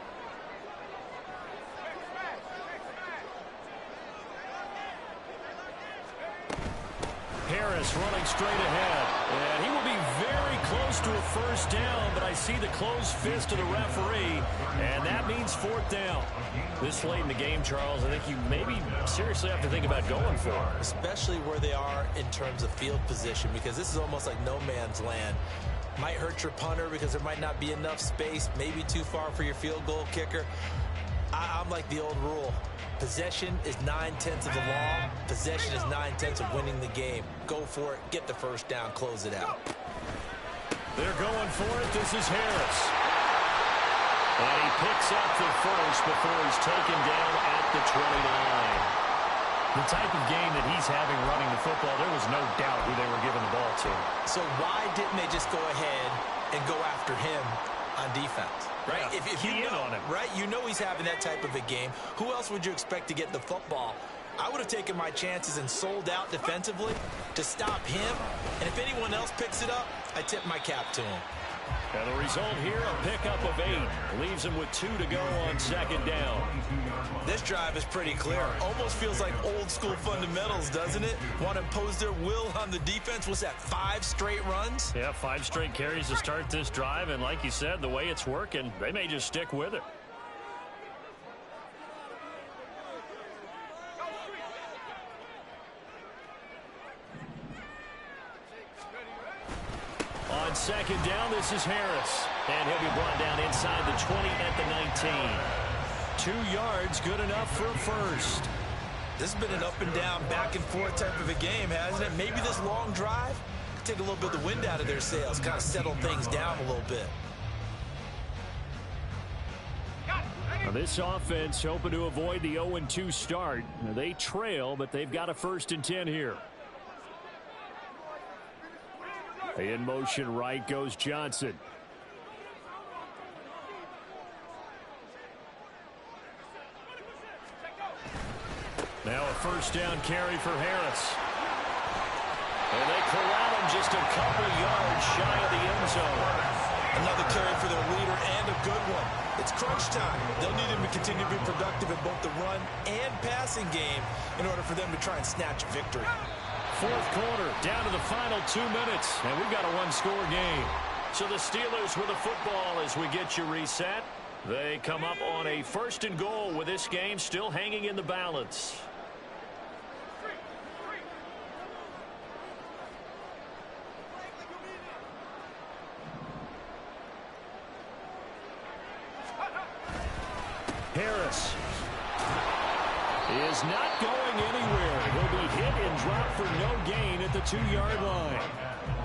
Harris running straight ahead. And he will be very close to a first down, but I see the closed fist of the referee, and that means 4th down. This late in the game, Charles, I think you maybe seriously have to think about going for it. Especially where they are in terms of field position, because this is almost like no man's land. Might hurt your punter because there might not be enough space, maybe too far for your field goal kicker. I'm like the old rule. Possession is 9/10 of the law. Possession is 9/10 of winning the game. Go for it. Get the first down. Close it out. They're going for it. This is Harris. And he picks up the first before he's taken down at the 29. The type of game that he's having running the football, there was no doubt who they were giving the ball to. So why didn't they just go ahead and go after him on defense? Right? Yeah, if you know, on him. right? You know he's having that type of a game. Who else would you expect to get the football? I would have taken my chances and sold out defensively to stop him. And if anyone else picks it up, I tip my cap to him. And the result here, a pickup of 8. Leaves him with 2 to go on 2nd down. This drive is pretty clear. Almost feels like old school fundamentals, doesn't it? Want to impose their will on the defense. Was that 5 straight runs? Yeah, 5 straight carries to start this drive. And like you said, the way it's working, they may just stick with it. On 2nd down, this is Harris. And he'll be brought down inside the 20 at the 19. 2 yards, good enough for first. This has been an up and down, back and forth type of a game, hasn't it? Maybe this long drive could take a little bit of the wind out of their sails, kind of settle things down a little bit. Now this offense hoping to avoid the 0-2 start. Now they trail, but they've got a 1st and 10 here. In motion right goes Johnson. Now a first down carry for Harris. And they corral him just a couple yards shy of the end zone. Another carry for their leader and a good one. It's crunch time. They'll need him to continue to be productive in both the run and passing game in order for them to try and snatch a victory. Fourth quarter, down to the final 2 minutes, and we've got a one-score game. So the Steelers with the football as we get you reset. They come up on a first and goal with this game still hanging in the balance. Harris is not going anywhere. He'll be hit and dropped for no gain at the 2-yard line.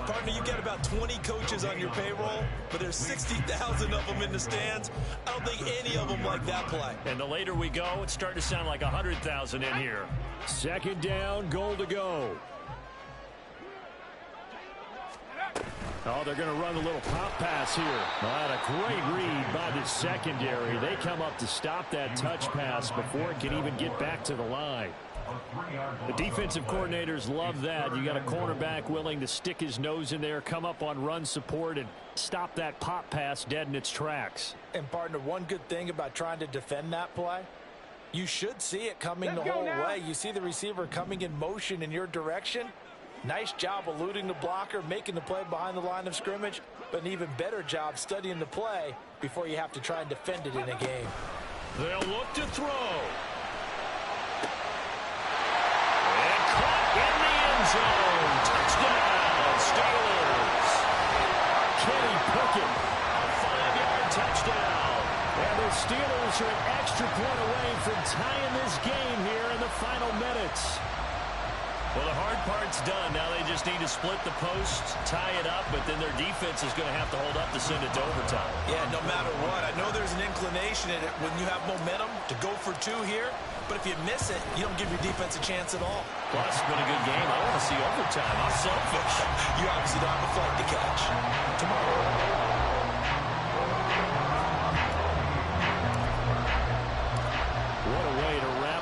Partner, you've got about 20 coaches on your payroll, but there's 60,000 of them in the stands. I don't think any of them like that play. And the later we go, it's starting to sound like 100,000 in here. Second down, goal to go. Oh, they're going to run a little pop pass here. Well, a great read by the secondary. They come up to stop that touch pass before it can even get back to the line. The defensive coordinators love that. You got a cornerback willing to stick his nose in there, come up on run support, and stop that pop pass dead in its tracks. And, partner, one good thing about trying to defend that play, you should see it coming the whole way. You see the receiver coming in motion in your direction. Nice job eluding the blocker, making the play behind the line of scrimmage, but an even better job studying the play before you have to try and defend it in a game. They'll look to throw. And caught in the end zone. Touchdown, Steelers. Kenny Pickett. A 5-yard touchdown. And the Steelers are an extra point away from tying this game here in the final minutes. Well, the hard part's done. Now they just need to split the post, tie it up, but then their defense is going to have to hold up to send it to overtime. Yeah, no matter what. I know there's an inclination in it when you have momentum to go for 2 here, but if you miss it, you don't give your defense a chance at all. Plus, it's been a good game. I want to see overtime. I'm selfish. You obviously don't have a flight to catch. Tomorrow.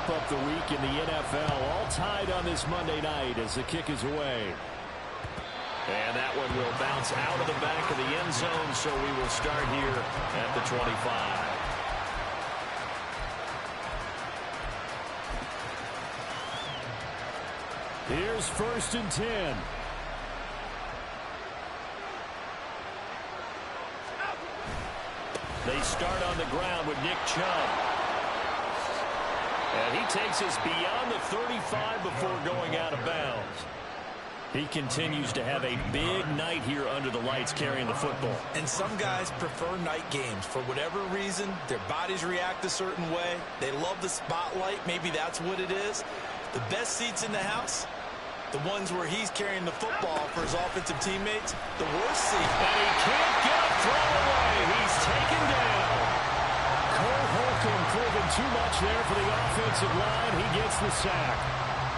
Up the week in the NFL, all tied on this Monday night as the kick is away. And that one will bounce out of the back of the end zone, so we will start here at the 25. Here's 1st and 10. They start on the ground with Nick Chubb. And he takes us beyond the 35 before going out of bounds. He continues to have a big night here under the lights carrying the football. And some guys prefer night games. For whatever reason, their bodies react a certain way. They love the spotlight. Maybe that's what it is. The best seats in the house, the ones where he's carrying the football for his offensive teammates. The worst seat. And he can't get a throw away. He's taken down. Cole Holcomb proving too much there for the offensive line. He gets the sack.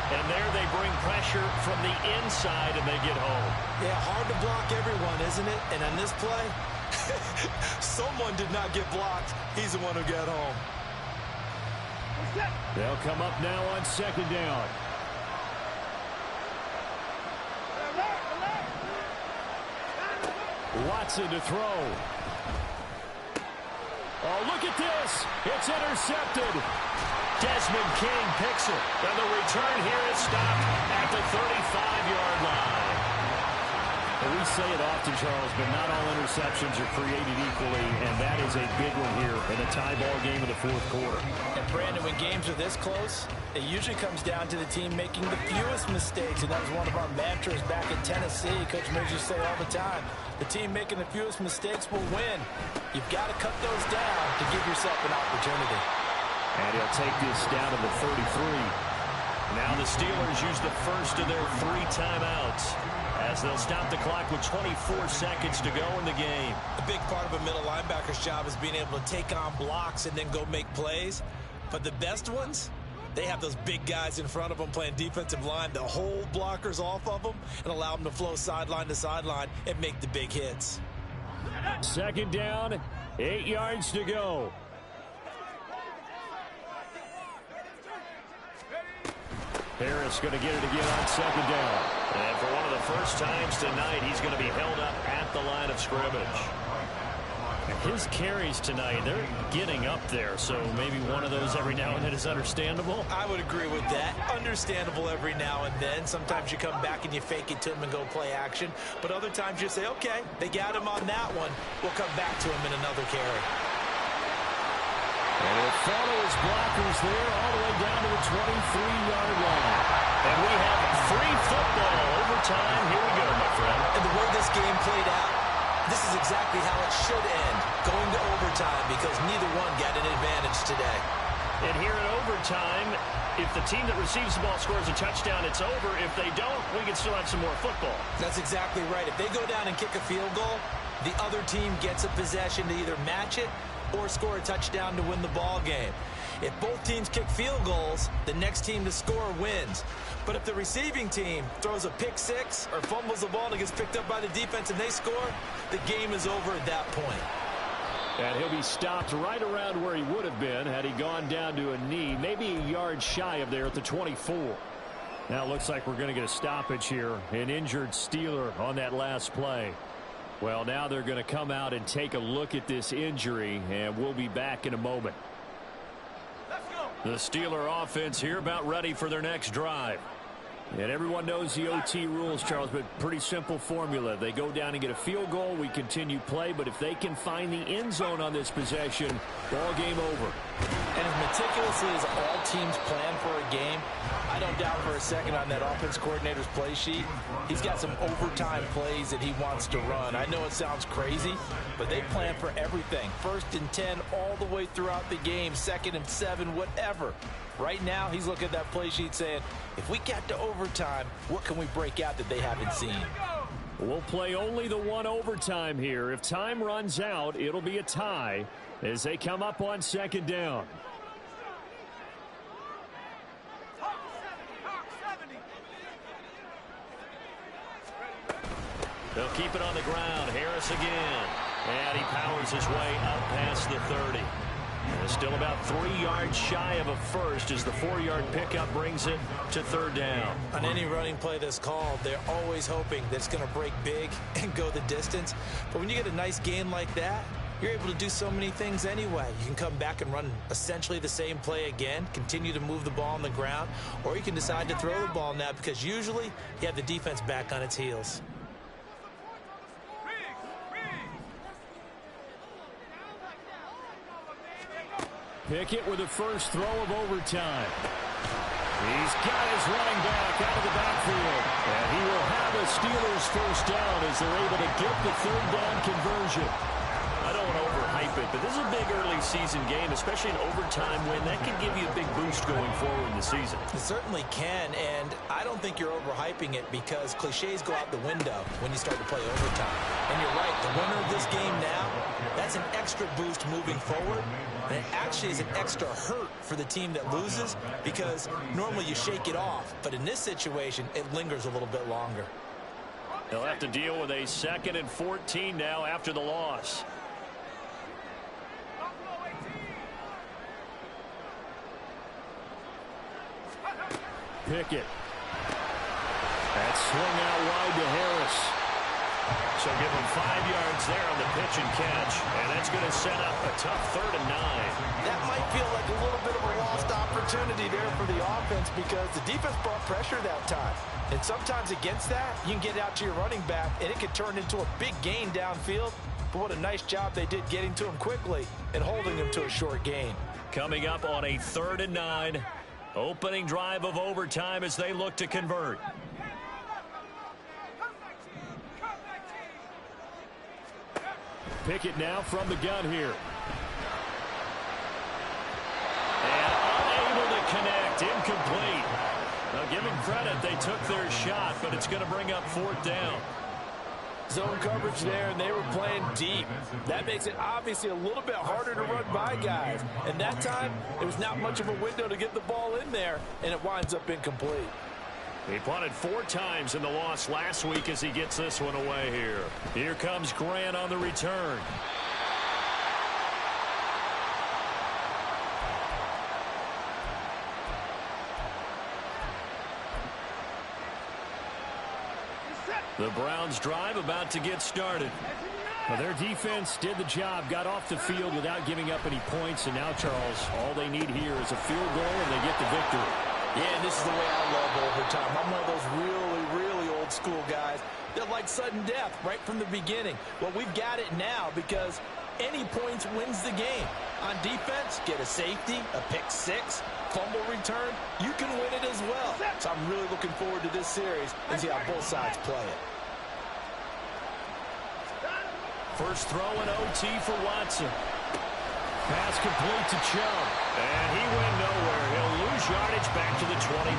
And there they bring pressure from the inside and they get home. Yeah, hard to block everyone, isn't it? And on this play, someone did not get blocked. He's the one who got home. They'll come up now on 2nd down. Watson to throw. Oh, look at this. It's intercepted. Desmond King picks it. And the return here is stopped at the 35-yard line. And we say it often, Charles, but not all interceptions are created equally, and that is a big one here in a tie ball game in the 4th quarter. And, Brandon, when games are this close, it usually comes down to the team making the fewest mistakes, and that was one of our mantras back in Tennessee. Coach Mills used to say all the time, the team making the fewest mistakes will win. You've got to cut those down to give yourself an opportunity. And he'll take this down to the 33. Now the Steelers use the first of their 3 timeouts as they'll stop the clock with 24 seconds to go in the game. A big part of a middle linebacker's job is being able to take on blocks and then go make plays. But the best ones, They have those big guys in front of them playing defensive line to hold blockers off of them and allow them to flow sideline to sideline and make the big hits. Second down, 8 yards to go. Harris going to get it again on second down. And for one of the first times tonight, he's going to be held up at the line of scrimmage. His carries tonight, they're getting up there, so maybe one of those every now and then is understandable. I would agree with that. Understandable every now and then. Sometimes you come back and you fake it to him and go play action. But other times you say, okay, they got him on that one. We'll come back to him in another carry. And he'll follow his blockers there all the way down to the 23-yard line. And we have free football overtime. Here we go, my friend. And the way this game played out, this is exactly how it should end, going to overtime, because neither one got an advantage today. And here in overtime, if the team that receives the ball scores a touchdown, it's over. If they don't, we can still have some more football. That's exactly right. If they go down and kick a field goal, the other team gets a possession to either match it or score a touchdown to win the ball game. If both teams kick field goals, the next team to score wins. But if the receiving team throws a pick six or fumbles the ball and it gets picked up by the defense and they score, the game is over at that point. And he'll be stopped right around where he would have been had he gone down to a knee, maybe a yard shy of there at the 24. Now it looks like we're going to get a stoppage here. An injured Steeler on that last play. Well, now they're going to come out and take a look at this injury, and we'll be back in a moment. The Steeler offense here about ready for their next drive. And everyone knows the OT rules, Charles, but pretty simple formula. They go down and get a field goal, we continue play, but if they can find the end zone on this possession, ball game over. And as meticulously as all teams plan for a game, I don't doubt for a second on that offense coordinator's play sheet, he's got some overtime plays that he wants to run. I know it sounds crazy, but they plan for everything. 1st and 10 all the way throughout the game, 2nd and 7, whatever. Right now, he's looking at that play sheet saying, if we get to overtime, what can we break out that they haven't seen? We'll play only the one overtime here. If time runs out, it'll be a tie as they come up on second down. They'll keep it on the ground. Harris again. And he powers his way up past the 30. And still about 3 yards shy of a first as the 4-yard pickup brings it to 3rd down. On any running play that's called, they're always hoping that it's going to break big and go the distance. But when you get a nice gain like that, you're able to do so many things anyway. You can come back and run essentially the same play again, continue to move the ball on the ground, or you can decide to throw the ball now because usually you have the defense back on its heels. Pickett with the first throw of overtime. He's got his running back out of the backfield. And he will have a Steelers first down as they're able to get the 3rd down conversion. I don't want to overhype it, but this is a big early season game, especially an overtime win. That could give you a big boost going forward in the season. It certainly can, and I don't think you're overhyping it because cliches go out the window when you start to play overtime. And you're right, the winner of this game now, that's an extra boost moving forward. And it actually is an extra hurt for the team that loses because normally you shake it off. But in this situation, it lingers a little bit longer. They'll have to deal with a 2nd and 14 now after the loss. Pickett. That's swung out wide to Harris. So give him 5 yards there on the pitch and catch. And that's going to set up a tough 3rd and 9. That might feel like a little bit of a lost opportunity there for the offense because the defense brought pressure that time. And sometimes against that, you can get out to your running back, and it could turn into a big gain downfield. But what a nice job they did getting to him quickly and holding him to a short gain. Coming up on a 3rd and 9. Opening drive of overtime as they look to convert. Pickett now from the gun here. And unable to connect. Incomplete. Now give them credit. They took their shot, but it's going to bring up 4th down. Zone coverage there, and they were playing deep. That makes it obviously a little bit harder to run by guys. And that time, there was not much of a window to get the ball in there, and it winds up incomplete. He punted 4 times in the loss last week as he gets this one away here. Here comes Grant on the return. The Browns drive about to get started. Well, their defense did the job, got off the field without giving up any points, and now, Charles, all they need here is a field goal, and they get the victory. Yeah, and this is the way I love overtime. I'm one of those really old school guys that like sudden death right from the beginning. Well, we've got it now because any points wins the game. On defense, get a safety, a pick six, fumble return, you can win it as well. So I'm really looking forward to this series and see how both sides play it. First throw in OT for Watson. Pass complete to Chubb. And he went nowhere. He'll lose yardage back to the 29.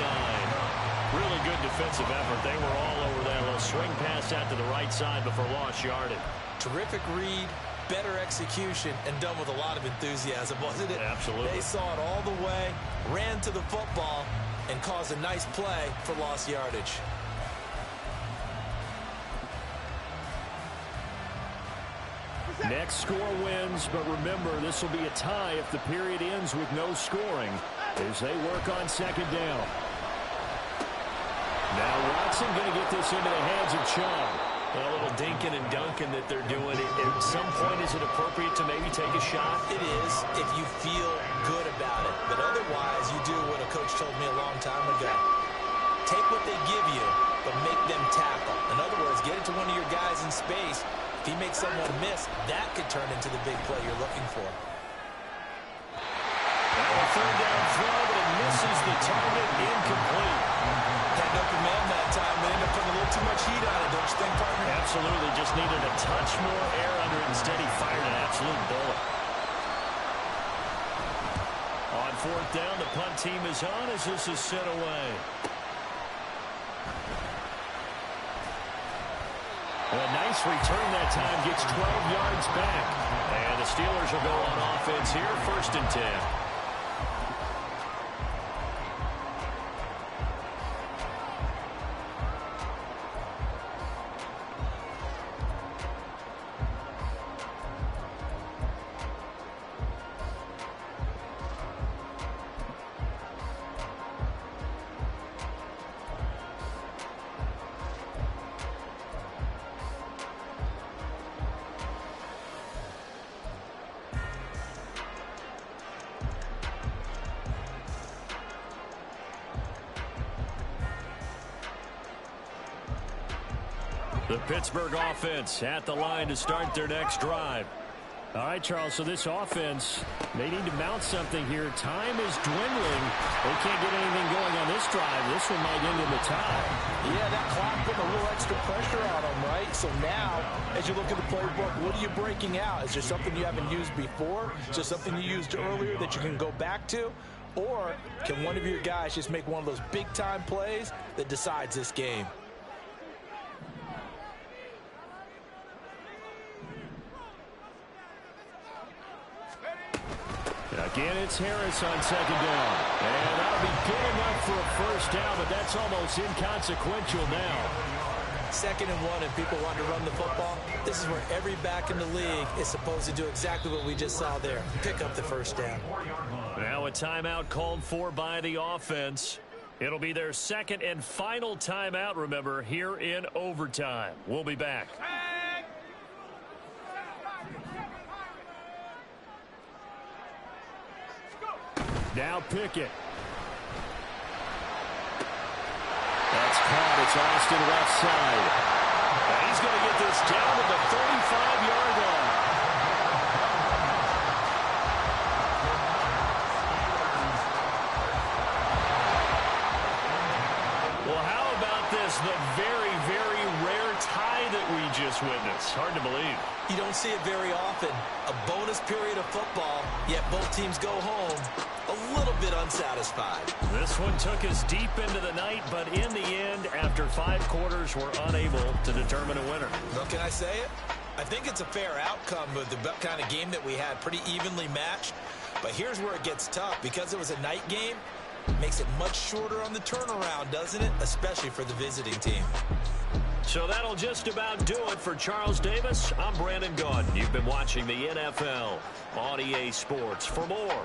Really good defensive effort. They were all over that little swing pass out to the right side before lost yardage. Terrific read, better execution, and done with a lot of enthusiasm, wasn't it? Absolutely. They saw it all the way, ran to the football, and caused a nice play for lost yardage. Next score wins, but remember, this will be a tie if the period ends with no scoring as they work on second down. Now Watson going to get this into the hands of Chubb. A little dinking and dunking that they're doing. At some point, is it appropriate to maybe take a shot? It is if you feel good about it. But otherwise, you do what a coach told me a long time ago. Take what they give you, but make them tackle. In other words, get it to one of your guys in space. If he makes someone miss, that could turn into the big play you're looking for. A third down throw, but it misses the target, incomplete. Had no command that time. They ended up putting a little too much heat on it, don't you think, partner? Absolutely, just needed a touch more air under it. Instead, he fired an absolute bullet. On fourth down, the punt team is on as this is sent away. A nice return that time, gets 12 yards back. And the Steelers will go on offense here, 1st and 10. The Pittsburgh offense at the line to start their next drive. All right, Charles, so this offense, they need to mount something here. Time is dwindling. They can't get anything going on this drive. This one might end in the tie. Yeah, that clock put a little extra pressure on them, right? So now, as you look at the playbook, what are you breaking out? Is there something you haven't used before? Is there something you used earlier that you can go back to? Or can one of your guys just make one of those big-time plays that decides this game? Again, it's Harris on second down. And that'll be good enough for a first down, but that's almost inconsequential now. 2nd and 1 and people want to run the football. This is where every back in the league is supposed to do exactly what we just saw there. Pick up the first down. Now a timeout called for by the offense. It'll be their 2nd and final timeout, remember, here in overtime. We'll be back. Now Pickett. That's caught. It's Austin left side. And he's going to get this down to the 35-yard line. Well, how about this? The very, very rare tie that we just witnessed. Hard to believe. You don't see it very often. A bonus period of football, yet both teams go home a little bit unsatisfied. This one took us deep into the night, but in the end, after 5 quarters, we're unable to determine a winner. Well, can I say it? I think it's a fair outcome with the kind of game that we had, pretty evenly matched. But here's where it gets tough. Because it was a night game, it makes it much shorter on the turnaround, doesn't it? Especially for the visiting team. So that'll just about do it for Charles Davis. I'm Brandon Gaudin. You've been watching the NFL on EA Sports. For more